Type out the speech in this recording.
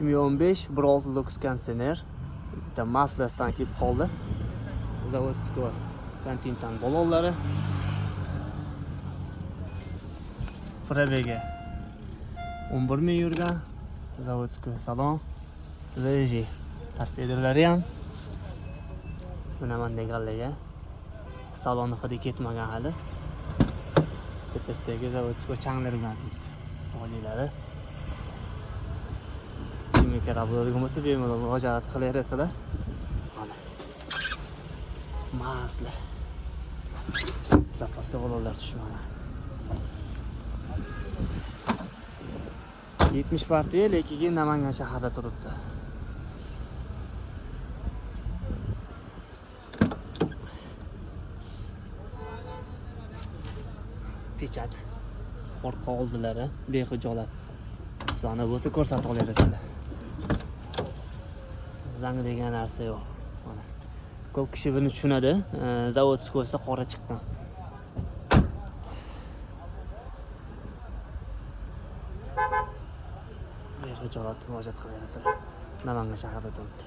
2015 1.6 kondisioner. Bitta maslasidan kelib qoldi. Zavodskoy kontintan balonlari. Pробеги 11 ming yurgan. Zavodskoy salon. Sveji torpedalari ham. Mana bunday gallaga. Saloni hidi ketmagan hali. Tepasidagi zavodskoy changlar bilan oliylari. Kimga kerak bo'ladigan bo'lsa, bemalol murojaat qilaverasizlar. Mana. Masla. Zapaska balonlar tushmadi. 70 partiya, lekin Namangan shahrida turibdi. Pechat. Orqa oldilari behijolat. Soni bo'lsa ko'rsatib olasizlar. Zang degan narsa yo'q. Mana. Ko'p kishi buni tushunadi. Zavodskoyda qora chiqqan. Behijolat murojaat qilaverasizlar. Namangan shahrida turibdi.